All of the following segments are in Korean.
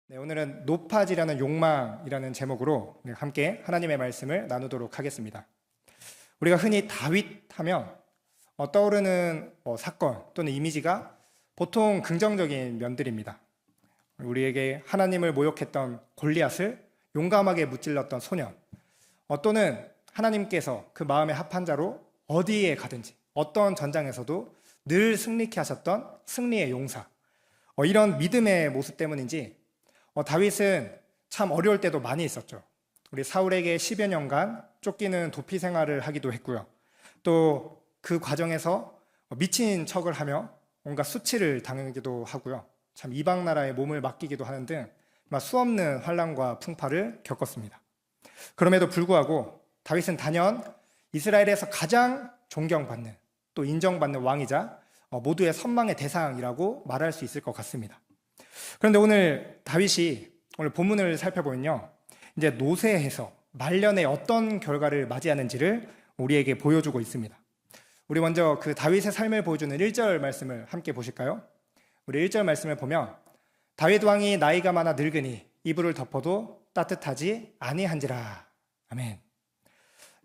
네, 오늘은 높아지려는 욕망이라는 제목으로 함께 하나님의 말씀을 나누도록 하겠습니다. 우리가 흔히 다윗 하면 떠오르는 사건 또는 이미지가 보통 긍정적인 면들입니다. 우리에게 하나님을 모욕했던 골리앗을 용감하게 무찔렀던 소년, 또는 하나님께서 그 마음에 합한 자로 어디에 가든지 어떤 전장에서도 늘 승리케 하셨던 승리의 용사, 이런 믿음의 모습 때문인지 다윗은 참 어려울 때도 많이 있었죠. 우리 사울에게 10여 년간 쫓기는 도피 생활을 하기도 했고요. 또 그 과정에서 미친 척을 하며 뭔가 수치를 당하기도 하고요. 참 이방 나라에 몸을 맡기기도 하는 등 수없는 환난과 풍파를 겪었습니다. 그럼에도 불구하고 다윗은 단연 이스라엘에서 가장 존경받는 또 인정받는 왕이자 모두의 선망의 대상이라고 말할 수 있을 것 같습니다. 그런데 오늘 다윗이 오늘 본문을 살펴보면요, 이제 노쇠해서 말년에 어떤 결과를 맞이하는지를 우리에게 보여주고 있습니다. 우리 먼저 그 다윗의 삶을 보여주는 1절 말씀을 함께 보실까요? 우리 1절 말씀을 보면 다윗 왕이 나이가 많아 늙으니 이불을 덮어도 따뜻하지 아니한지라. 아멘.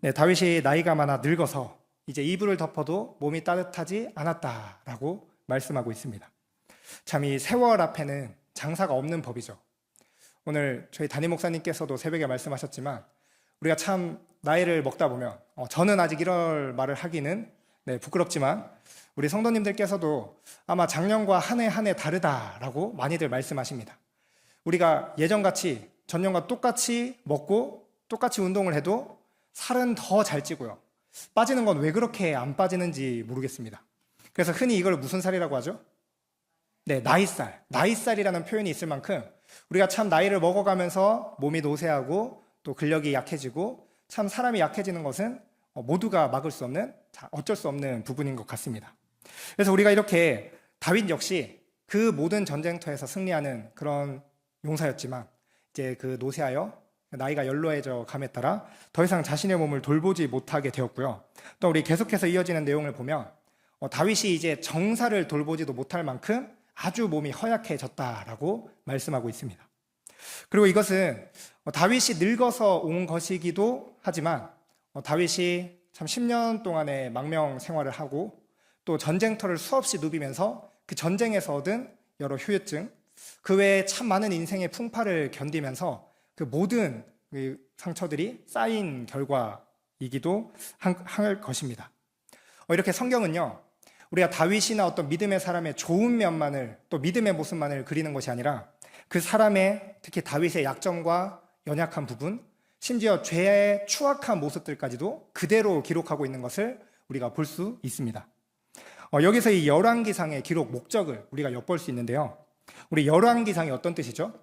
네, 다윗이 나이가 많아 늙어서 이제 이불을 덮어도 몸이 따뜻하지 않았다라고 말씀하고 있습니다. 참 이 세월 앞에는 장사가 없는 법이죠. 오늘 저희 담임 목사님께서도 새벽에 말씀하셨지만 우리가 참 나이를 먹다 보면 저는 아직 이럴 말을 하기는 부끄럽지만 우리 성도님들께서도 아마 작년과 한 해 한 해 다르다라고 많이들 말씀하십니다. 우리가 예전같이 전년과 똑같이 먹고 똑같이 운동을 해도 살은 더 잘 찌고요. 빠지는 건 왜 그렇게 안 빠지는지 모르겠습니다. 그래서 흔히 이걸 무슨 살이라고 하죠? 네, 나이살이라는 표현이 있을 만큼 우리가 참 나이를 먹어가면서 몸이 노쇠하고 또 근력이 약해지고 참 사람이 약해지는 것은 모두가 막을 수 없는, 어쩔 수 없는 부분인 것 같습니다. 그래서 우리가 이렇게 다윗 역시 그 모든 전쟁터에서 승리하는 그런 용사였지만 이제 그 노쇠하여 나이가 연로해져 감에 따라 더 이상 자신의 몸을 돌보지 못하게 되었고요. 또 우리 계속해서 이어지는 내용을 보면 다윗이 이제 정사를 돌보지도 못할 만큼 아주 몸이 허약해졌다라고 말씀하고 있습니다. 그리고 이것은 다윗이 늙어서 온 것이기도 하지만 다윗이 참 10년 동안의 망명 생활을 하고 또 전쟁터를 수없이 누비면서 그 전쟁에서 얻은 여러 후유증, 그 외에 참 많은 인생의 풍파를 견디면서 그 모든 상처들이 쌓인 결과이기도 할 것입니다. 이렇게 성경은요, 우리가 다윗이나 어떤 믿음의 사람의 좋은 면만을 또 믿음의 모습만을 그리는 것이 아니라 그 사람의 특히 다윗의 약점과 연약한 부분, 심지어 죄의 추악한 모습들까지도 그대로 기록하고 있는 것을 우리가 볼 수 있습니다. 여기서 이 열왕기상의 기록 목적을 우리가 엿볼 수 있는데요. 우리 열왕기상이 어떤 뜻이죠?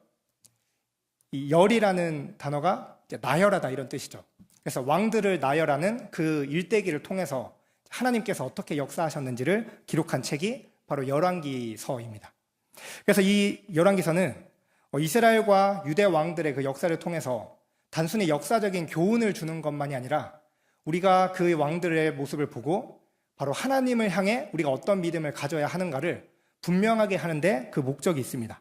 이 열이라는 단어가 나열하다 이런 뜻이죠. 그래서 왕들을 나열하는 그 일대기를 통해서 하나님께서 어떻게 역사하셨는지를 기록한 책이 바로 열왕기서입니다. 그래서 이 열왕기서는 이스라엘과 유대 왕들의 그 역사를 통해서 단순히 역사적인 교훈을 주는 것만이 아니라 우리가 그 왕들의 모습을 보고 바로 하나님을 향해 우리가 어떤 믿음을 가져야 하는가를 분명하게 하는데 그 목적이 있습니다.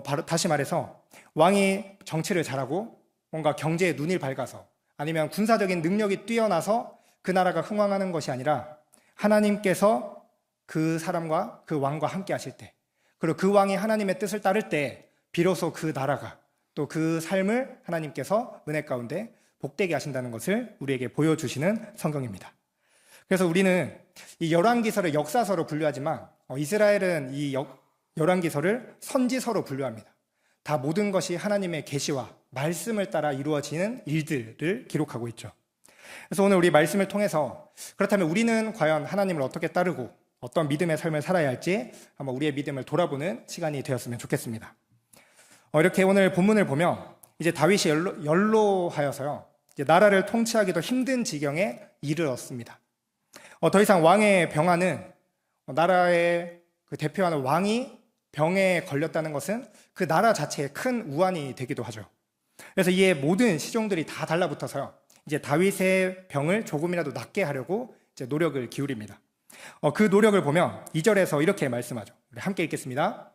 바로 다시 말해서 왕이 정치를 잘하고 뭔가 경제에 눈이 밝아서 아니면 군사적인 능력이 뛰어나서 그 나라가 흥왕하는 것이 아니라 하나님께서 그 사람과 그 왕과 함께 하실 때, 그리고 그 왕이 하나님의 뜻을 따를 때 비로소 그 나라가 또 그 삶을 하나님께서 은혜 가운데 복되게 하신다는 것을 우리에게 보여주시는 성경입니다. 그래서 우리는 이 열왕기서를 역사서로 분류하지만 이스라엘은 이 열왕기서를 선지서로 분류합니다. 다 모든 것이 하나님의 계시와 말씀을 따라 이루어지는 일들을 기록하고 있죠. 그래서 오늘 우리 말씀을 통해서 그렇다면 우리는 과연 하나님을 어떻게 따르고 어떤 믿음의 삶을 살아야 할지 한번 우리의 믿음을 돌아보는 시간이 되었으면 좋겠습니다. 이렇게 오늘 본문을 보면 이제 다윗이 연로하여서요, 이제 나라를 통치하기도 힘든 지경에 이르렀습니다. 더 이상 왕의 병화는 나라의 그 대표하는 왕이 병에 걸렸다는 것은 그 나라 자체에 큰 우환이 되기도 하죠. 그래서 이에 모든 시종들이 다 달라붙어서요, 이제 다윗의 병을 조금이라도 낫게 하려고 이제 노력을 기울입니다. 그 노력을 보면 2절에서 이렇게 말씀하죠. 우리 함께 읽겠습니다.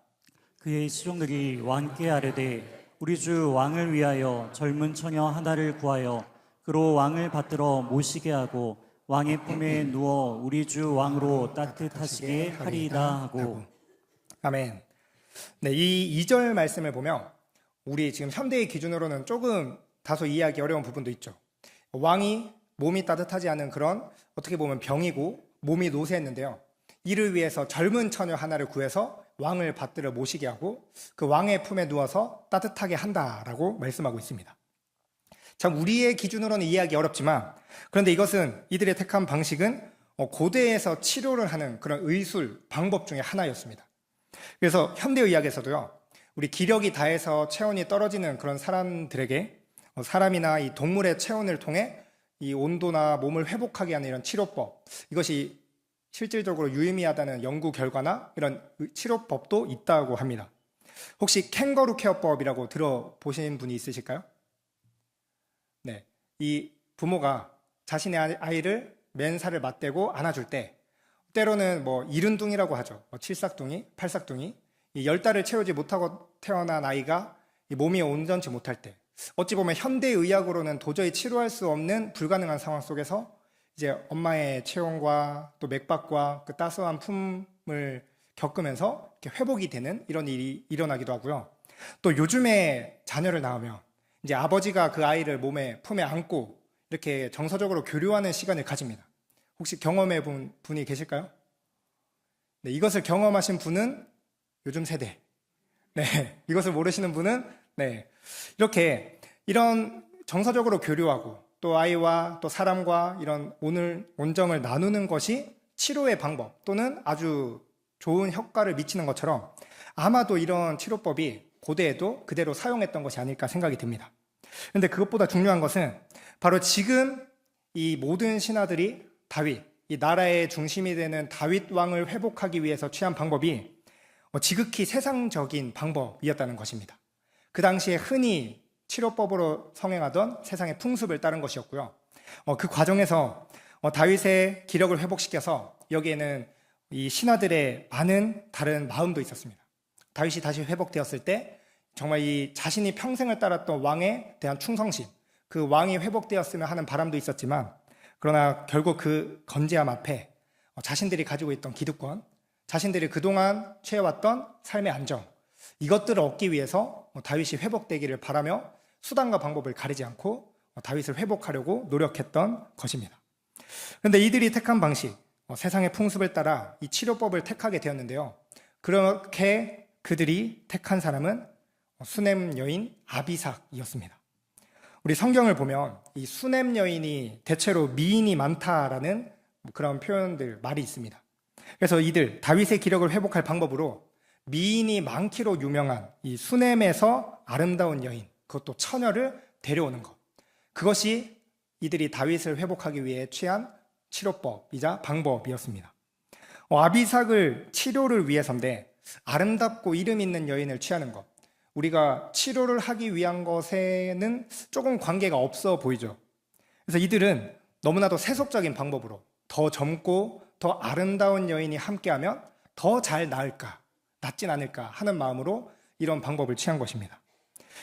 그의 시종들이 왕께 아뢰되 우리 주 왕을 위하여 젊은 처녀 하나를 구하여 그로 왕을 받들어 모시게 하고 왕의 품에 누워 우리 주 왕으로 따뜻하시게 하리이다 하고. 아멘. 네, 이 2절 말씀을 보면 우리 지금 현대의 기준으로는 조금 다소 이해하기 어려운 부분도 있죠. 왕이 몸이 따뜻하지 않은 그런 어떻게 보면 병이고 몸이 노쇠했는데요. 이를 위해서 젊은 처녀 하나를 구해서 왕을 받들어 모시게 하고 그 왕의 품에 누워서 따뜻하게 한다라고 말씀하고 있습니다. 참 우리의 기준으로는 이해하기 어렵지만 그런데 이것은 이들의 택한 방식은 고대에서 치료를 하는 그런 의술 방법 중에 하나였습니다. 그래서 현대의학에서도요, 우리 기력이 다해서 체온이 떨어지는 그런 사람들에게 사람이나 이 동물의 체온을 통해 이 온도나 몸을 회복하게 하는 이런 치료법, 이것이 실질적으로 유의미하다는 연구 결과나 이런 치료법도 있다고 합니다. 혹시 캥거루 케어법이라고 들어보신 분이 있으실까요? 네, 이 부모가 자신의 아이를 맨살을 맞대고 안아줄 때 때로는 뭐 이른둥이라고 하죠. 칠삭둥이, 팔삭둥이, 이 10달을 채우지 못하고 태어난 아이가 이 몸이 온전치 못할 때 어찌 보면 현대의학으로는 도저히 치료할 수 없는 불가능한 상황 속에서 이제 엄마의 체온과 또 맥박과 그 따스한 품을 겪으면서 이렇게 회복이 되는 이런 일이 일어나기도 하고요. 또 요즘에 자녀를 낳으면 이제 아버지가 그 아이를 품에 안고 이렇게 정서적으로 교류하는 시간을 가집니다. 혹시 경험해 본 분이 계실까요? 네, 이것을 경험하신 분은 요즘 세대. 네, 이것을 모르시는 분은 네, 이렇게 이런 정서적으로 교류하고 또 아이와 또 사람과 이런 온정을 나누는 것이 치료의 방법 또는 아주 좋은 효과를 미치는 것처럼 아마도 이런 치료법이 고대에도 그대로 사용했던 것이 아닐까 생각이 듭니다. 그런데 그것보다 중요한 것은 바로 지금 이 모든 신하들이 다윗, 이 나라의 중심이 되는 다윗 왕을 회복하기 위해서 취한 방법이 지극히 세상적인 방법이었다는 것입니다. 그 당시에 흔히 치료법으로 성행하던 세상의 풍습을 따른 것이었고요. 그 과정에서 다윗의 기력을 회복시켜서 여기에는 이 신하들의 많은 다른 마음도 있었습니다. 다윗이 다시 회복되었을 때 정말 이 자신이 평생을 따랐던 왕에 대한 충성심, 그 왕이 회복되었으면 하는 바람도 있었지만 그러나 결국 그 건재함 앞에 자신들이 가지고 있던 기득권, 자신들이 그동안 취해왔던 삶의 안정, 이것들을 얻기 위해서 다윗이 회복되기를 바라며 수단과 방법을 가리지 않고 다윗을 회복하려고 노력했던 것입니다. 그런데 이들이 택한 방식, 세상의 풍습을 따라 이 치료법을 택하게 되었는데요. 그렇게 그들이 택한 사람은 수넴 여인 아비삭이었습니다. 우리 성경을 보면 이 수넴 여인이 대체로 미인이 많다라는 그런 표현들, 말이 있습니다. 그래서 이들 다윗의 기력을 회복할 방법으로 미인이 많기로 유명한 이 수넴에서 아름다운 여인, 그것도 처녀를 데려오는 것, 그것이 이들이 다윗을 회복하기 위해 취한 치료법이자 방법이었습니다. 아비삭을 치료를 위해서인데 아름답고 이름 있는 여인을 취하는 것, 우리가 치료를 하기 위한 것에는 조금 관계가 없어 보이죠. 그래서 이들은 너무나도 세속적인 방법으로 더 젊고 더 아름다운 여인이 함께하면 더 잘 나을까, 낫진 않을까 하는 마음으로 이런 방법을 취한 것입니다.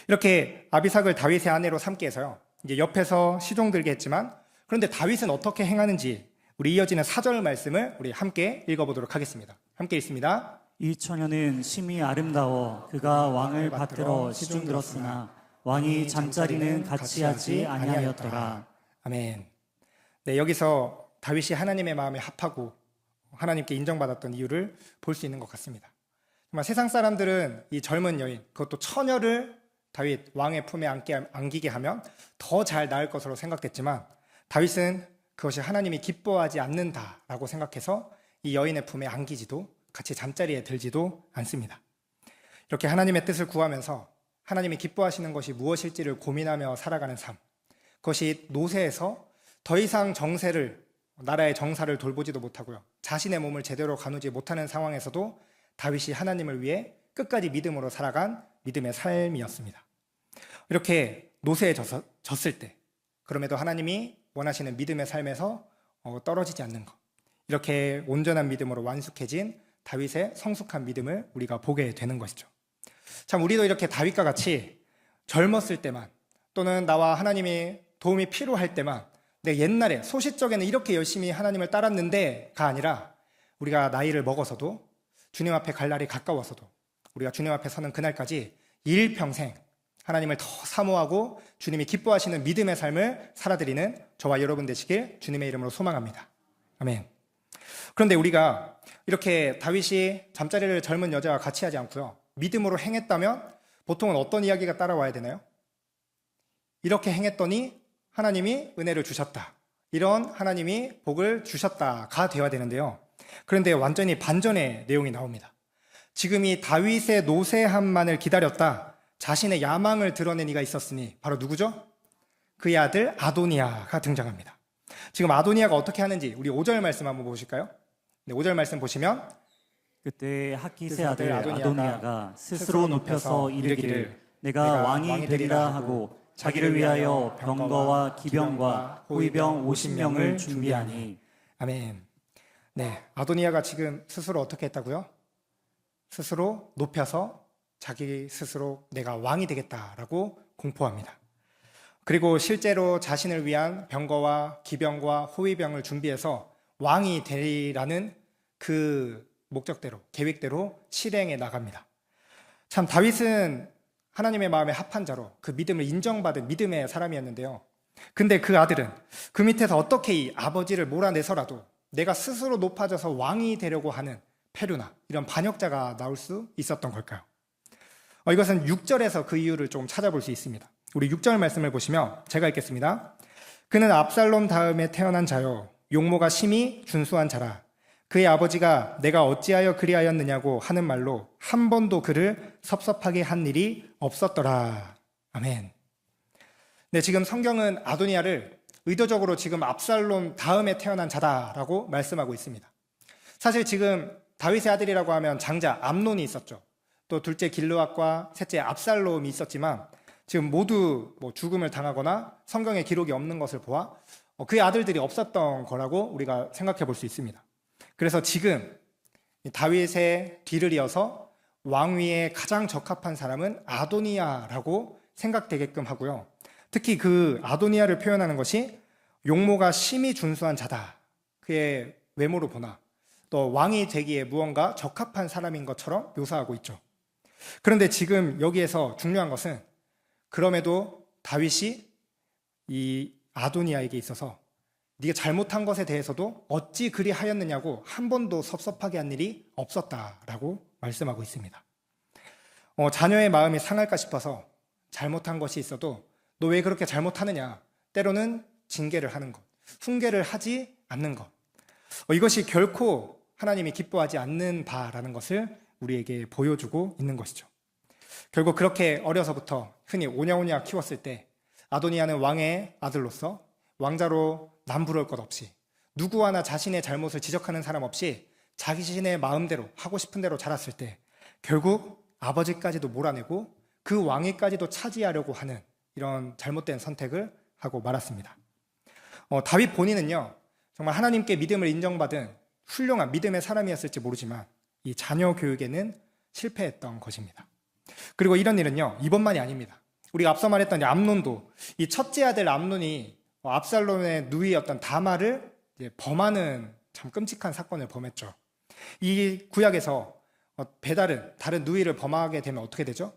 이렇게 아비삭을 다윗의 아내로 삼게 해서요, 이제 옆에서 시종들게 했지만 그런데 다윗은 어떻게 행하는지 우리 이어지는 4절 말씀을 우리 함께 읽어보도록 하겠습니다. 함께 읽습니다. 이 처녀는 심히 아름다워 그가 왕을 받들어 시중 들었으나 왕이 잠자리는 같이 하지 아니하였더라. 아멘. 네, 여기서 다윗이 하나님의 마음에 합하고 하나님께 인정받았던 이유를 볼 수 있는 것 같습니다. 정말 세상 사람들은 이 젊은 여인, 그것도 처녀를 다윗 왕의 품에 안기게 하면 더 잘 나을 것으로 생각됐지만 다윗은 그것이 하나님이 기뻐하지 않는다라고 생각해서 이 여인의 품에 안기지도 같이 잠자리에 들지도 않습니다. 이렇게 하나님의 뜻을 구하면서 하나님이 기뻐하시는 것이 무엇일지를 고민하며 살아가는 삶, 그것이 노쇠해서 더 이상 나라의 정사를 돌보지도 못하고요, 자신의 몸을 제대로 가누지 못하는 상황에서도 다윗이 하나님을 위해 끝까지 믿음으로 살아간 믿음의 삶이었습니다. 이렇게 노쇠해졌을 때 그럼에도 하나님이 원하시는 믿음의 삶에서 떨어지지 않는 것, 이렇게 온전한 믿음으로 완숙해진 다윗의 성숙한 믿음을 우리가 보게 되는 것이죠. 참 우리도 이렇게 다윗과 같이 젊었을 때만 또는 나와 하나님이 도움이 필요할 때만 내가 옛날에 소시적에는 이렇게 열심히 하나님을 따랐는데가 아니라 우리가 나이를 먹어서도 주님 앞에 갈 날이 가까워서도 우리가 주님 앞에 서는 그날까지 일평생 하나님을 더 사모하고 주님이 기뻐하시는 믿음의 삶을 살아드리는 저와 여러분 되시길 주님의 이름으로 소망합니다. 아멘. 그런데 우리가 이렇게 다윗이 잠자리를 젊은 여자와 같이 하지 않고요, 믿음으로 행했다면 보통은 어떤 이야기가 따라와야 되나요? 이렇게 행했더니 하나님이 은혜를 주셨다, 이런 하나님이 복을 주셨다가 되어야 되는데요. 그런데 완전히 반전의 내용이 나옵니다. 지금 이 다윗의 노쇠함만을 기다렸다 자신의 야망을 드러낸 이가 있었으니 바로 누구죠? 그의 아들 아도니아가 등장합니다. 지금 아도니아가 어떻게 하는지 우리 5절 말씀 한번 보실까요? 네, 5절 말씀 보시면 그때 학기스의 아들 아도니아가 스스로 높여서 이르기를 내가 왕이 되리라 하고 자기를 위하여 병거와 기병과 호위병 50명을 준비하니. 아멘. 네, 아도니아가 지금 스스로 어떻게 했다고요? 스스로 높여서 자기 스스로 내가 왕이 되겠다라고 공포합니다. 그리고 실제로 자신을 위한 병거와 기병과 호위병을 준비해서 왕이 되리라는 그 목적대로, 계획대로 실행해 나갑니다. 참 다윗은 하나님의 마음에 합한 자로 그 믿음을 인정받은 믿음의 사람이었는데요. 근데 그 아들은 그 밑에서 어떻게 이 아버지를 몰아내서라도 내가 스스로 높아져서 왕이 되려고 하는 페류나 이런 반역자가 나올 수 있었던 걸까요? 이것은 6절에서 그 이유를 좀 찾아볼 수 있습니다. 우리 6절 말씀을 보시면 제가 읽겠습니다. 그는 압살롬 다음에 태어난 자요 용모가 심히 준수한 자라. 그의 아버지가 내가 어찌하여 그리하였느냐고 하는 말로 한 번도 그를 섭섭하게 한 일이 없었더라. 아멘. 네, 지금 성경은 아도니아를 의도적으로 지금 압살롬 다음에 태어난 자다라고 말씀하고 있습니다. 사실 지금 다윗의 아들이라고 하면 장자 암논이 있었죠. 또 둘째 길르앗과 셋째 압살롬이 있었지만 지금 모두 죽음을 당하거나 성경에 기록이 없는 것을 보아 그의 아들들이 없었던 거라고 우리가 생각해 볼 수 있습니다. 그래서 지금 다윗의 뒤를 이어서 왕위에 가장 적합한 사람은 아도니아라고 생각되게끔 하고요. 특히 그 아도니아를 표현하는 것이 용모가 심히 준수한 자다, 그의 외모로 보나 또 왕이 되기에 무언가 적합한 사람인 것처럼 묘사하고 있죠. 그런데 지금 여기에서 중요한 것은 그럼에도 다윗이 이 아도니아에게 있어서 네가 잘못한 것에 대해서도 어찌 그리 하였느냐고 한 번도 섭섭하게 한 일이 없었다라고 말씀하고 있습니다. 자녀의 마음이 상할까 싶어서 잘못한 것이 있어도 너 왜 그렇게 잘못하느냐, 때로는 징계를 하는 것, 훈계를 하지 않는 것, 이것이 결코 하나님이 기뻐하지 않는 바라는 것을 우리에게 보여주고 있는 것이죠. 결국 그렇게 어려서부터 흔히 오냐오냐 키웠을 때 아도니아는 왕의 아들로서 왕자로 남부러울 것 없이 누구 하나 자신의 잘못을 지적하는 사람 없이 자기 자신의 마음대로 하고 싶은 대로 자랐을 때 결국 아버지까지도 몰아내고 그 왕위까지도 차지하려고 하는 이런 잘못된 선택을 하고 말았습니다. 다윗 본인은요, 정말 하나님께 믿음을 인정받은 훌륭한 믿음의 사람이었을지 모르지만 이 자녀 교육에는 실패했던 것입니다. 그리고 이런 일은요, 이번만이 아닙니다. 우리가 앞서 말했던 암논도 이 첫째 아들 암논이 압살롬의 누이였던 다말을 범하는 참 끔찍한 사건을 범했죠. 이 구약에서 배달은 다른 누이를 범하게 되면 어떻게 되죠?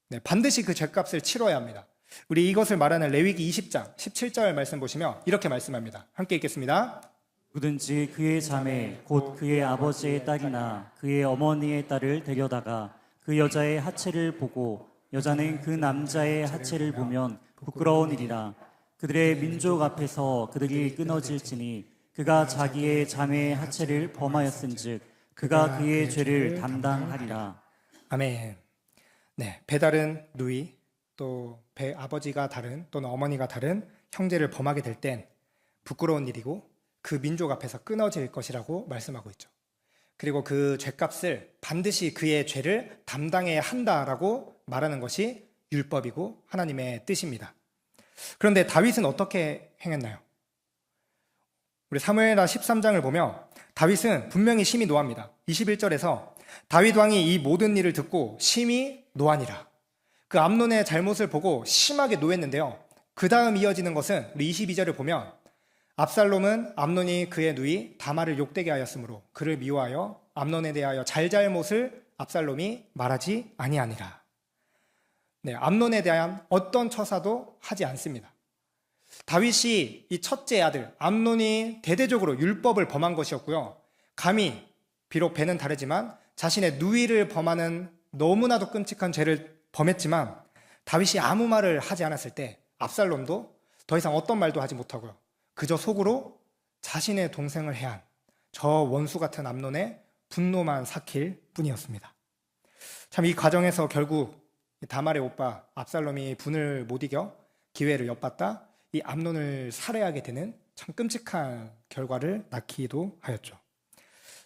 네, 반드시 그 죄값을 치러야 합니다. 우리 이것을 말하는 레위기 20장 17절 말씀 보시면 이렇게 말씀합니다. 함께 읽겠습니다. 누구든지 그의 자매 곧 그의 아버지의 딸이나 그의 어머니의 딸을 데려다가 그 여자의 하체를 보고 여자는 그 남자의 하체를 보면 부끄러운 일이라. 그들의 민족 앞에서 그들이 끊어질지니 그가 자기의 자매의 하체를 범하였은즉 그가 그의 죄를 담당하리라. 아멘. 네, 배다른 누이 또 아버지가 다른 또는 어머니가 다른 형제를 범하게 될 땐 부끄러운 일이고 그 민족 앞에서 끊어질 것이라고 말씀하고 있죠. 그리고 그 죄값을 반드시 그의 죄를 담당해야 한다라고 말하는 것이 율법이고 하나님의 뜻입니다. 그런데 다윗은 어떻게 행했나요? 우리 사무엘하 13장을 보면 다윗은 분명히 심히 노합니다. 21절에서 다윗 왕이 이 모든 일을 듣고 심히 노하니라. 그 암논의 잘못을 보고 심하게 노했는데요. 그 다음 이어지는 것은 우리 22절을 보면 압살롬은 암논이 그의 누이 다말을 욕되게 하였으므로 그를 미워하여 암논에 대하여 잘잘못을 압살롬이 말하지 아니하니라. 네, 암논에 대한 어떤 처사도 하지 않습니다. 다윗이 이 첫째 아들 암논이 대대적으로 율법을 범한 것이었고요. 감히 비록 배는 다르지만 자신의 누이를 범하는 너무나도 끔찍한 죄를 범했지만 다윗이 아무 말을 하지 않았을 때 압살롬도 더 이상 어떤 말도 하지 못하고요. 그저 속으로 자신의 동생을 해한 저 원수 같은 암논의 분노만 삭힐 뿐이었습니다. 참 이 과정에서 결국 다말의 오빠 압살롬이 분을 못 이겨 기회를 엿봤다 이 암논을 살해하게 되는 참 끔찍한 결과를 낳기도 하였죠.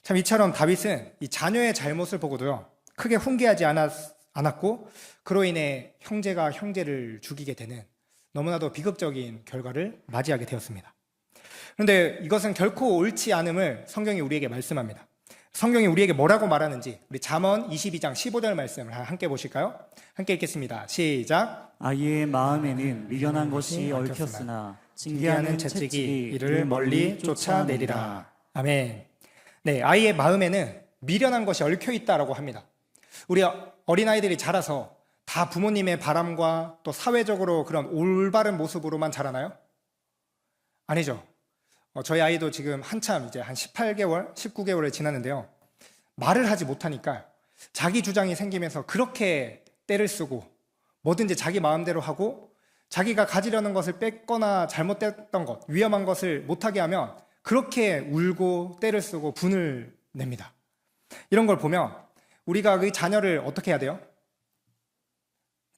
참 이처럼 다윗은 이 자녀의 잘못을 보고도요 크게 훈계하지 않았고 그로 인해 형제가 형제를 죽이게 되는 너무나도 비극적인 결과를 맞이하게 되었습니다. 그런데 이것은 결코 옳지 않음을 성경이 우리에게 말씀합니다. 성경이 우리에게 뭐라고 말하는지 우리 잠언 22장 15절 말씀을 함께 보실까요? 함께 읽겠습니다. 시작. 아이의 마음에는 미련한 것이 얽혔으나 징계하는 채찍이 이를 멀리 쫓아내리라. 아멘. 네, 아이의 마음에는 미련한 것이 얽혀 있다라고 합니다. 우리 어린아이들이 자라서 다 부모님의 바람과 또 사회적으로 그런 올바른 모습으로만 자라나요? 아니죠. 저희 아이도 지금 한참 이제 한 18개월, 19개월을 지났는데요. 말을 하지 못하니까 자기 주장이 생기면서 그렇게 떼를 쓰고 뭐든지 자기 마음대로 하고 자기가 가지려는 것을 뺏거나 잘못됐던 것, 위험한 것을 못하게 하면 그렇게 울고 떼를 쓰고 분을 냅니다. 이런 걸 보면 우리가 그 자녀를 어떻게 해야 돼요?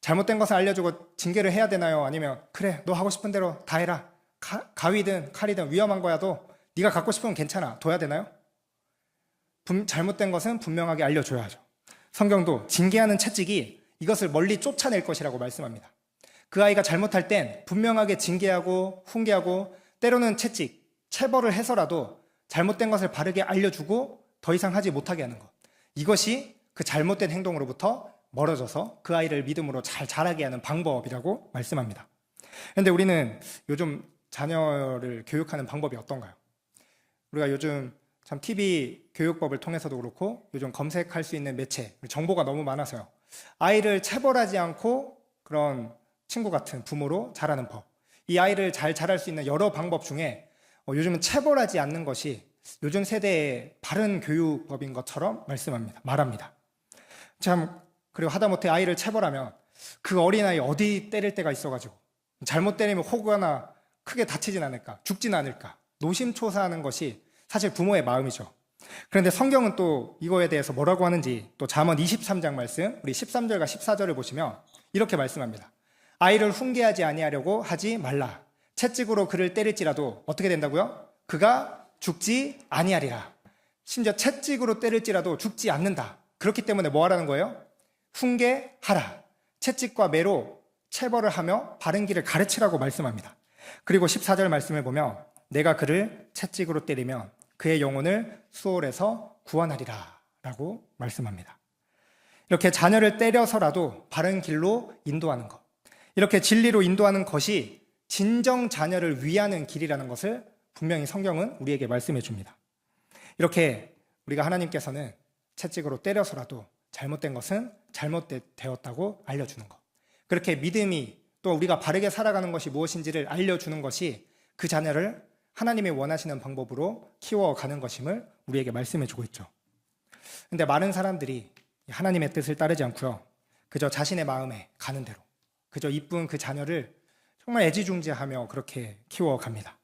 잘못된 것을 알려주고 징계를 해야 되나요? 아니면 그래 너 하고 싶은 대로 다 해라. 가위든 칼이든 위험한 거야도 네가 갖고 싶으면 괜찮아. 둬야 되나요? 잘못된 것은 분명하게 알려줘야죠. 성경도 징계하는 채찍이 이것을 멀리 쫓아낼 것이라고 말씀합니다. 그 아이가 잘못할 땐 분명하게 징계하고 훈계하고 때로는 채찍, 체벌을 해서라도 잘못된 것을 바르게 알려주고 더 이상 하지 못하게 하는 것. 이것이 그 잘못된 행동으로부터 멀어져서 그 아이를 믿음으로 잘 자라게 하는 방법이라고 말씀합니다. 그런데 우리는 요즘 자녀를 교육하는 방법이 어떤가요? 우리가 요즘 참 TV 교육법을 통해서도 그렇고 요즘 검색할 수 있는 매체, 정보가 너무 많아서요. 아이를 체벌하지 않고 그런 친구 같은 부모로 자라는 법. 이 아이를 잘 자랄 수 있는 여러 방법 중에 요즘은 체벌하지 않는 것이 요즘 세대의 바른 교육법인 것처럼 말합니다. 참 그리고 하다못해 아이를 체벌하면 그 어린아이 어디 때릴 때가 있어가지고 잘못 때리면 혹여나 크게 다치진 않을까, 죽진 않을까 노심초사하는 것이 사실 부모의 마음이죠. 그런데 성경은 또 이거에 대해서 뭐라고 하는지 또 잠언 23장 말씀 우리 13절과 14절을 보시면 이렇게 말씀합니다. 아이를 훈계하지 아니하려고 하지 말라. 채찍으로 그를 때릴지라도 어떻게 된다고요? 그가 죽지 아니하리라. 심지어 채찍으로 때릴지라도 죽지 않는다. 그렇기 때문에 뭐 하라는 거예요? 훈계하라. 채찍과 매로 체벌을 하며 바른 길을 가르치라고 말씀합니다. 그리고 14절 말씀을 보면 내가 그를 채찍으로 때리면 그의 영혼을 수월에서 구원하리라 라고 말씀합니다. 이렇게 자녀를 때려서라도 바른 길로 인도하는 것, 이렇게 진리로 인도하는 것이 진정 자녀를 위하는 길이라는 것을 분명히 성경은 우리에게 말씀해 줍니다. 이렇게 우리가 하나님께서는 채찍으로 때려서라도 잘못된 것은 잘못되었다고 알려주는 것, 그렇게 믿음이 또 우리가 바르게 살아가는 것이 무엇인지를 알려주는 것이 그 자녀를 하나님이 원하시는 방법으로 키워가는 것임을 우리에게 말씀해 주고 있죠. 그런데 많은 사람들이 하나님의 뜻을 따르지 않고요, 그저 자신의 마음에 가는 대로 그저 이쁜 그 자녀를 정말 애지중지하며 그렇게 키워갑니다.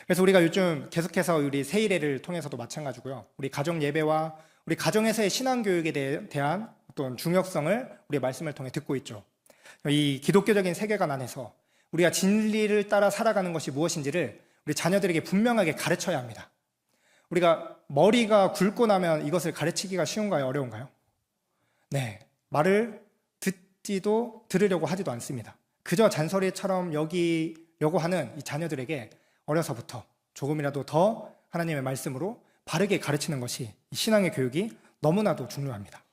그래서 우리가 요즘 계속해서 우리 세일회를 통해서도 마찬가지고요, 우리 가정 예배와 우리 가정에서의 신앙교육에 대한 어떤 중요성을 우리의 말씀을 통해 듣고 있죠. 이 기독교적인 세계관 안에서 우리가 진리를 따라 살아가는 것이 무엇인지를 우리 자녀들에게 분명하게 가르쳐야 합니다. 우리가 머리가 굵고 나면 이것을 가르치기가 쉬운가요? 어려운가요? 네, 말을 듣지도 들으려고 하지도 않습니다. 그저 잔소리처럼 여기려고 하는 이 자녀들에게 어려서부터 조금이라도 더 하나님의 말씀으로 바르게 가르치는 것이 신앙의 교육이 너무나도 중요합니다.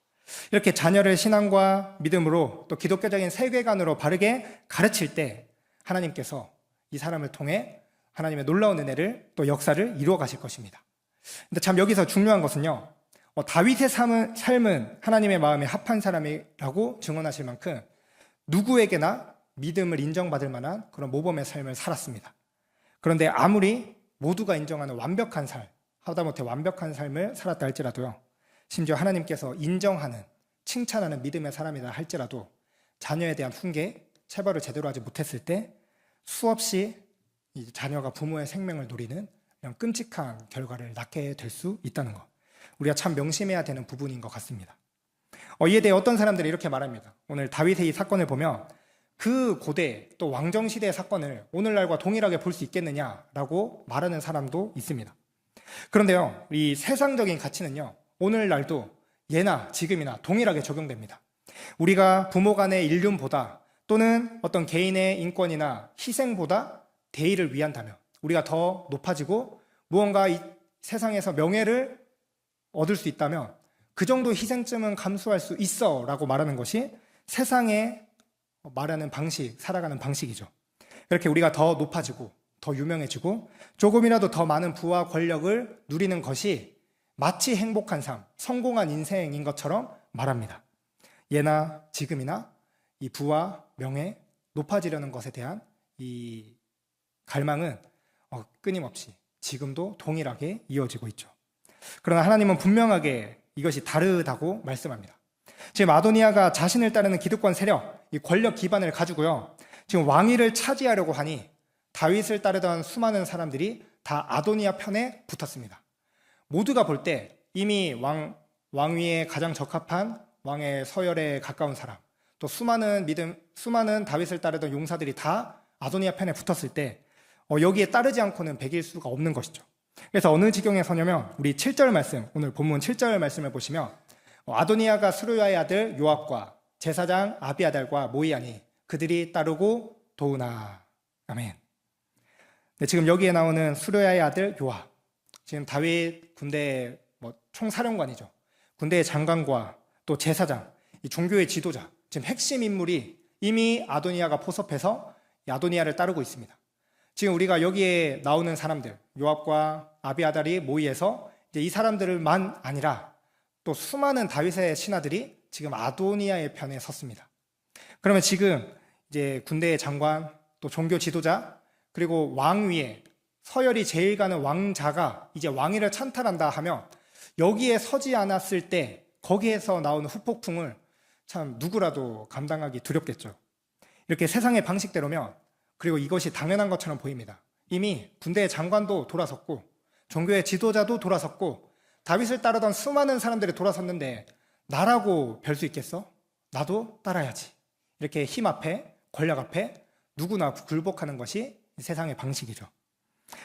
이렇게 자녀를 신앙과 믿음으로 또 기독교적인 세계관으로 바르게 가르칠 때 하나님께서 이 사람을 통해 하나님의 놀라운 은혜를 또 역사를 이루어 가실 것입니다. 근데 참 여기서 중요한 것은요, 다윗의 삶은 하나님의 마음에 합한 사람이라고 증언하실 만큼 누구에게나 믿음을 인정받을 만한 그런 모범의 삶을 살았습니다. 그런데 아무리 모두가 인정하는 완벽한 삶, 하다못해 완벽한 삶을 살았다 할지라도요, 심지어 하나님께서 인정하는, 칭찬하는 믿음의 사람이다 할지라도 자녀에 대한 훈계, 체벌을 제대로 하지 못했을 때 수없이 이 자녀가 부모의 생명을 노리는 이런 끔찍한 결과를 낳게 될 수 있다는 것, 우리가 참 명심해야 되는 부분인 것 같습니다. 이에 대해 어떤 사람들이 이렇게 말합니다. 오늘 다윗의 이 사건을 보면 그 고대 또 왕정시대의 사건을 오늘날과 동일하게 볼 수 있겠느냐라고 말하는 사람도 있습니다. 그런데요, 이 세상적인 가치는요, 오늘날도 예나 지금이나 동일하게 적용됩니다. 우리가 부모 간의 인륜보다 또는 어떤 개인의 인권이나 희생보다 대의를 위한다면 우리가 더 높아지고 무언가 이 세상에서 명예를 얻을 수 있다면 그 정도 희생쯤은 감수할 수 있어 라고 말하는 것이 세상에 말하는 방식, 살아가는 방식이죠. 그렇게 우리가 더 높아지고 더 유명해지고 조금이라도 더 많은 부와 권력을 누리는 것이 마치 행복한 삶, 성공한 인생인 것처럼 말합니다. 예나 지금이나 이 부와 명예, 높아지려는 것에 대한 이 갈망은 끊임없이 지금도 동일하게 이어지고 있죠. 그러나 하나님은 분명하게 이것이 다르다고 말씀합니다. 지금 아도니아가 자신을 따르는 기득권 세력, 이 권력 기반을 가지고요, 지금 왕위를 차지하려고 하니 다윗을 따르던 수많은 사람들이 다 아도니아 편에 붙었습니다. 모두가 볼 때 이미 왕위에 가장 적합한 왕의 서열에 가까운 사람, 또 수많은 다윗을 따르던 용사들이 다 아도니아 편에 붙었을 때 여기에 따르지 않고는 배길 수가 없는 것이죠. 그래서 어느 지경에 서냐면 우리 7절 말씀, 오늘 본문 7절 말씀을 보시면 아도니아가 스루야의 아들 요압과 제사장 아비아달과 모이하니 그들이 따르고 도우나. 아멘. 네, 지금 여기에 나오는 스루야의 아들 요압, 지금 다윗 군대의 총사령관이죠. 군대의 장관과 또 제사장, 이 종교의 지도자, 지금 핵심 인물이 이미 아도니아가 포섭해서 아도니아를 따르고 있습니다. 지금 우리가 여기에 나오는 사람들, 요압과 아비아달이 모의해서 이제 이 사람들만 아니라 또 수많은 다윗의 신하들이 지금 아도니아의 편에 섰습니다. 그러면 지금 이제 군대의 장관, 또 종교 지도자, 그리고 왕 위에 서열이 제일 가는 왕자가 이제 왕위를 찬탈한다 하면 여기에 서지 않았을 때 거기에서 나오는 후폭풍을 참 누구라도 감당하기 두렵겠죠. 이렇게 세상의 방식대로면, 그리고 이것이 당연한 것처럼 보입니다. 이미 군대의 장관도 돌아섰고 종교의 지도자도 돌아섰고 다윗을 따르던 수많은 사람들이 돌아섰는데 나라고 별 수 있겠어? 나도 따라야지. 이렇게 힘 앞에, 권력 앞에 누구나 굴복하는 것이 세상의 방식이죠.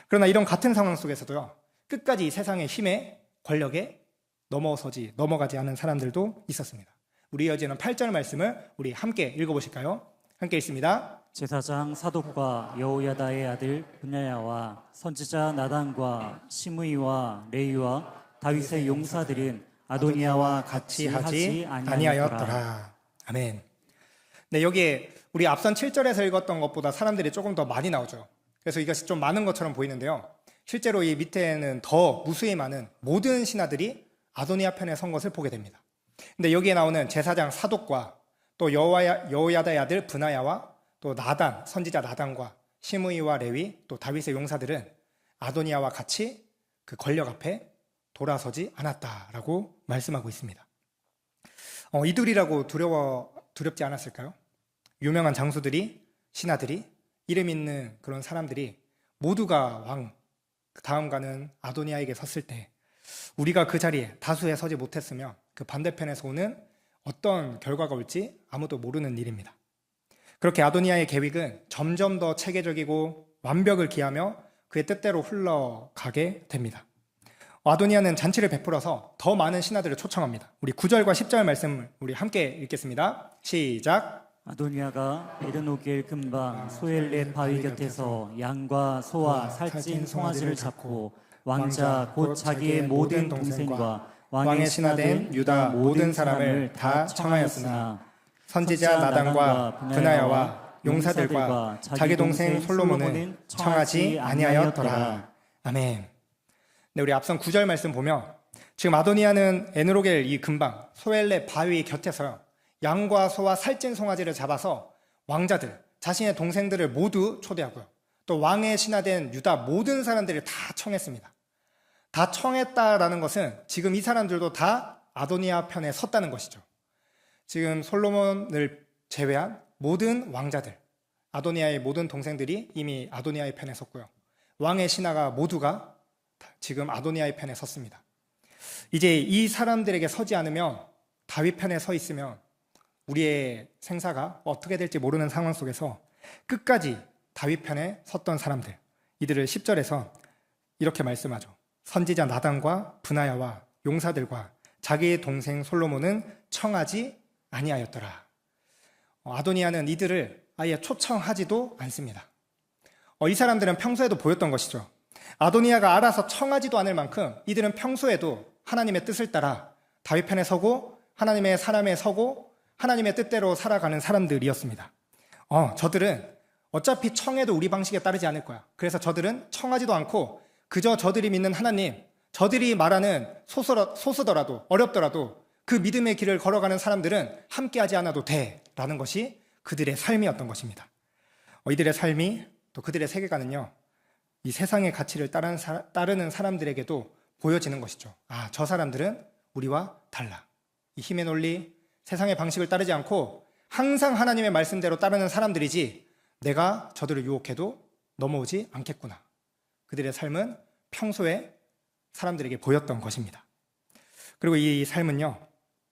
그러나 이런 같은 상황 속에서도요, 끝까지 이 세상의 힘에, 권력에 넘어가지 않은 사람들도 있었습니다. 우리 이어지는 8절 말씀을 우리 함께 읽어보실까요? 함께 읽습니다. 제사장 사독과 여호야다의 아들 분야야와 선지자 나단과 시므이와 레위와 다윗의 용사들은 아도니아와 같이 하지 아니하였더라. 아멘. 네, 여기에 우리 앞선 7절에서 읽었던 것보다 사람들이 조금 더 많이 나오죠. 그래서 이것이 좀 많은 것처럼 보이는데요, 실제로 이 밑에는 더 무수히 많은 모든 신하들이 아도니아 편에 선 것을 보게 됩니다. 근데 여기에 나오는 제사장 사독과 또 여호야다의 아들 브나야와 또 나단, 선지자 나단과 시므이와 레위, 또 다윗의 용사들은 아도니아와 같이 그 권력 앞에 돌아서지 않았다라고 말씀하고 있습니다. 이들이라고 두렵지 않았을까요? 유명한 장수들이, 신하들이, 이름 있는 그런 사람들이 모두가 다음 가는 아도니아에게 섰을 때 우리가 그 자리에 다수에 서지 못했으면 그 반대편에서 오는 어떤 결과가 올지 아무도 모르는 일입니다. 그렇게 아도니아의 계획은 점점 더 체계적이고 완벽을 기하며 그의 뜻대로 흘러가게 됩니다. 아도니아는 잔치를 베풀어서 더 많은 신하들을 초청합니다. 우리 9절과 10절 말씀을 우리 함께 읽겠습니다. 시작. 아도니아가 에르노겔 근방 소엘렛 바위 곁에서 양과 소와 살찐 송아지를 잡고 왕자 곧 자기의 모든 동생과 왕의 신하된 유다 모든 사람을 다 청하였으나 선지자 나단과 브나야와 용사들과 자기 동생 솔로몬은 청하지 아니하였더라. 아멘. 네, 우리 앞선 9절 말씀 보면 지금 아도니아는 에누로겔 이 근방 소엘레 바위 곁에서요, 양과 소와 살찐 송아지를 잡아서 왕자들, 자신의 동생들을 모두 초대하고요, 또 왕의 신하된 유다 모든 사람들을 다 청했습니다. 다 청했다라는 것은 지금 이 사람들도 다 아도니아 편에 섰다는 것이죠. 지금 솔로몬을 제외한 모든 왕자들, 아도니아의 모든 동생들이 이미 아도니아의 편에 섰고요, 왕의 신하가 모두가 지금 아도니아의 편에 섰습니다. 이제 이 사람들에게 서지 않으면, 다윗 편에 서 있으면 우리의 생사가 어떻게 될지 모르는 상황 속에서 끝까지 다윗 편에 섰던 사람들, 이들을 10절에서 이렇게 말씀하죠. 선지자 나단과 브나야와 용사들과 자기의 동생 솔로몬은 청하지 아니하였더라. 아도니아는 이들을 아예 초청하지도 않습니다. 이 사람들은 평소에도 보였던 것이죠. 아도니아가 알아서 청하지도 않을 만큼 이들은 평소에도 하나님의 뜻을 따라 다윗 편에 서고 하나님의 사람에 서고 하나님의 뜻대로 살아가는 사람들이었습니다. 저들은 어차피 청해도 우리 방식에 따르지 않을 거야. 그래서 저들은 청하지도 않고 그저 저들이 믿는 하나님, 저들이 말하는 소수더라도 어렵더라도 그 믿음의 길을 걸어가는 사람들은 함께하지 않아도 돼 라는 것이 그들의 삶이었던 것입니다. 이들의 삶이, 또 그들의 세계관은요, 이 세상의 가치를 따르는 사람들에게도 보여지는 것이죠. 저 사람들은 우리와 달라. 이 힘의 논리, 세상의 방식을 따르지 않고 항상 하나님의 말씀대로 따르는 사람들이지, 내가 저들을 유혹해도 넘어오지 않겠구나. 그들의 삶은 평소에 사람들에게 보였던 것입니다. 그리고 이 삶은요,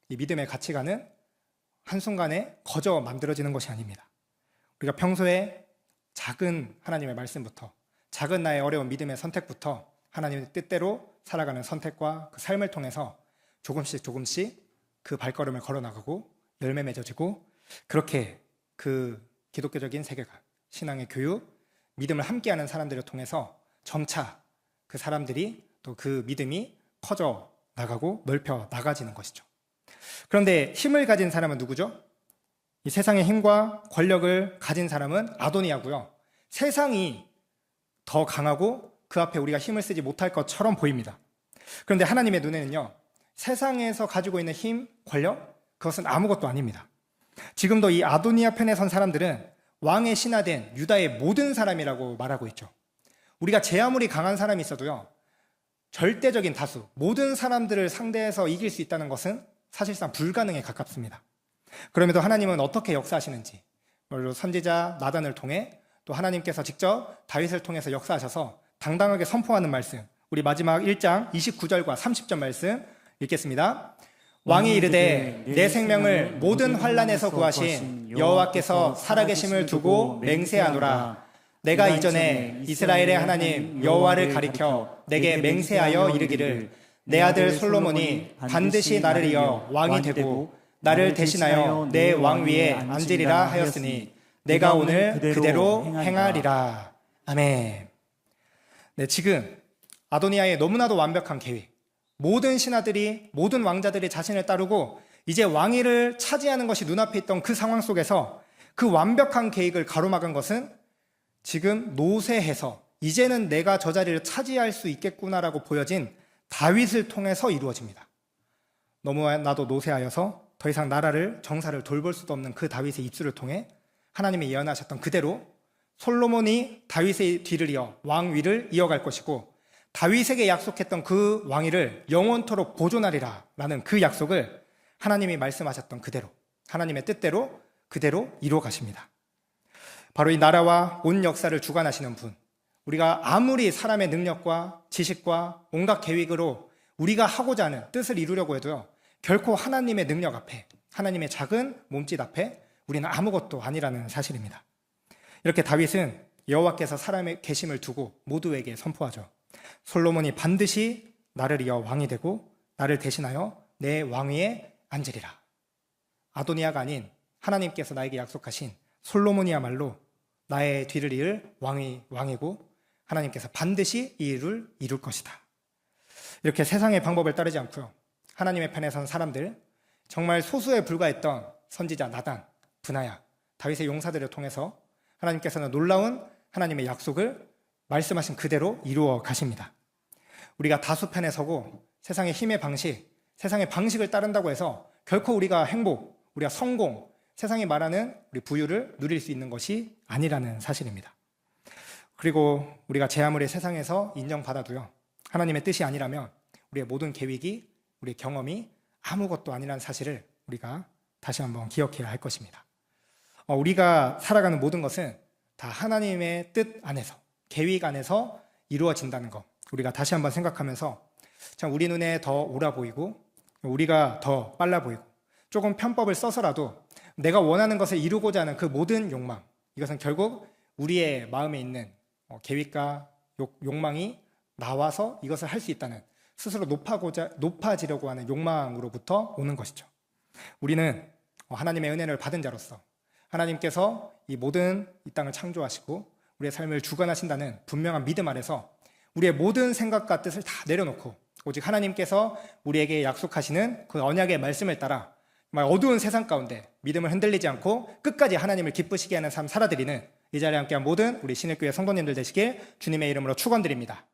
이 믿음의 가치관은 한순간에 거저 만들어지는 것이 아닙니다. 우리가 평소에 작은 하나님의 말씀부터, 작은 나의 어려운 믿음의 선택부터 하나님의 뜻대로 살아가는 선택과 그 삶을 통해서 조금씩 그 발걸음을 걸어나가고 열매 맺어지고, 그렇게 그 기독교적인 세계관, 신앙의 교육, 믿음을 함께하는 사람들을 통해서 점차 그 사람들이 또 그 믿음이 커져 나가고 넓혀 나가지는 것이죠. 그런데 힘을 가진 사람은 누구죠? 이 세상의 힘과 권력을 가진 사람은 아도니아고요, 세상이 더 강하고 그 앞에 우리가 힘을 쓰지 못할 것처럼 보입니다. 그런데 하나님의 눈에는요, 세상에서 가지고 있는 힘, 권력, 그것은 아무것도 아닙니다. 지금도 이 아도니아 편에 선 사람들은 왕의 신하된 유다의 모든 사람이라고 말하고 있죠. 우리가 제 아무리 강한 사람이 있어도요, 절대적인 다수, 모든 사람들을 상대해서 이길 수 있다는 것은 사실상 불가능에 가깝습니다. 그럼에도 하나님은 어떻게 역사하시는지, 선지자 나단을 통해 또 하나님께서 직접 다윗을 통해서 역사하셔서 당당하게 선포하는 말씀, 우리 마지막 1장 29절과 30절 말씀 읽겠습니다. 왕이 이르되 내 생명을 모든 환난에서 구하신 여호와께서 살아계심을 두고 맹세하노라. 내가 이전에 이스라엘의 하나님 여호와를 가리켜 내게 맹세하여 이르기를 내 아들 솔로몬이 반드시 나를 이어 왕이 되고 나를 대신하여 내 왕위에 앉으리라 하였으니 내가 오늘 그대로 행하리라. 아멘. 네, 지금 아도니아의 너무나도 완벽한 계획, 모든 신하들이, 모든 왕자들이 자신을 따르고 이제 왕위를 차지하는 것이 눈앞에 있던 그 상황 속에서 그 완벽한 계획을 가로막은 것은 지금 노쇠해서 이제는 내가 저 자리를 차지할 수 있겠구나라고 보여진 다윗을 통해서 이루어집니다. 너무나도 노쇠하여서 더 이상 나라를, 정사를 돌볼 수도 없는 그 다윗의 입술을 통해 하나님이 예언하셨던 그대로 솔로몬이 다윗의 뒤를 이어 왕위를 이어갈 것이고, 다윗에게 약속했던 그 왕위를 영원토록 보존하리라 라는 그 약속을 하나님이 말씀하셨던 그대로, 하나님의 뜻대로 그대로 이루어 가십니다. 바로 이 나라와 온 역사를 주관하시는 분, 우리가 아무리 사람의 능력과 지식과 온갖 계획으로 우리가 하고자 하는 뜻을 이루려고 해도요, 결코 하나님의 능력 앞에, 하나님의 작은 몸짓 앞에 우리는 아무것도 아니라는 사실입니다. 이렇게 다윗은 여호와께서 사람의 계심을 두고 모두에게 선포하죠. 솔로몬이 반드시 나를 이어 왕이 되고 나를 대신하여 내 왕위에 앉으리라. 아도니아가 아닌 하나님께서 나에게 약속하신 솔로몬이야말로 나의 뒤를 이을 왕이고 하나님께서 반드시 이 일을 이룰 것이다. 이렇게 세상의 방법을 따르지 않고요, 하나님의 편에 선 사람들, 정말 소수에 불과했던 선지자 나단, 브나야, 다윗의 용사들을 통해서 하나님께서는 놀라운 하나님의 약속을 말씀하신 그대로 이루어 가십니다. 우리가 다수 편에 서고 세상의 힘의 방식, 세상의 방식을 따른다고 해서 결코 우리가 행복, 우리가 성공, 세상이 말하는 우리 부유를 누릴 수 있는 것이 아니라는 사실입니다. 그리고 우리가 제 아무리 세상에서 인정받아도요, 하나님의 뜻이 아니라면 우리의 모든 계획이, 우리의 경험이 아무것도 아니라는 사실을 우리가 다시 한번 기억해야 할 것입니다. 우리가 살아가는 모든 것은 다 하나님의 뜻 안에서, 계획 안에서 이루어진다는 것, 우리가 다시 한번 생각하면서 참 우리 눈에 더 옳아 보이고 우리가 더 빨라 보이고 조금 편법을 써서라도 내가 원하는 것을 이루고자 하는 그 모든 욕망, 이것은 결국 우리의 마음에 있는 계획과 욕망이 나와서 이것을 할 수 있다는, 스스로 높아지려고 하는 욕망으로부터 오는 것이죠. 우리는 하나님의 은혜를 받은 자로서 하나님께서 이 모든 이 땅을 창조하시고 우리의 삶을 주관하신다는 분명한 믿음 아래서 우리의 모든 생각과 뜻을 다 내려놓고 오직 하나님께서 우리에게 약속하시는 그 언약의 말씀을 따라 정말 어두운 세상 가운데 믿음을 흔들리지 않고 끝까지 하나님을 기쁘시게 하는 삶 살아드리는 이 자리에 함께한 모든 우리 신일교회 성도님들 되시길 주님의 이름으로 축원드립니다.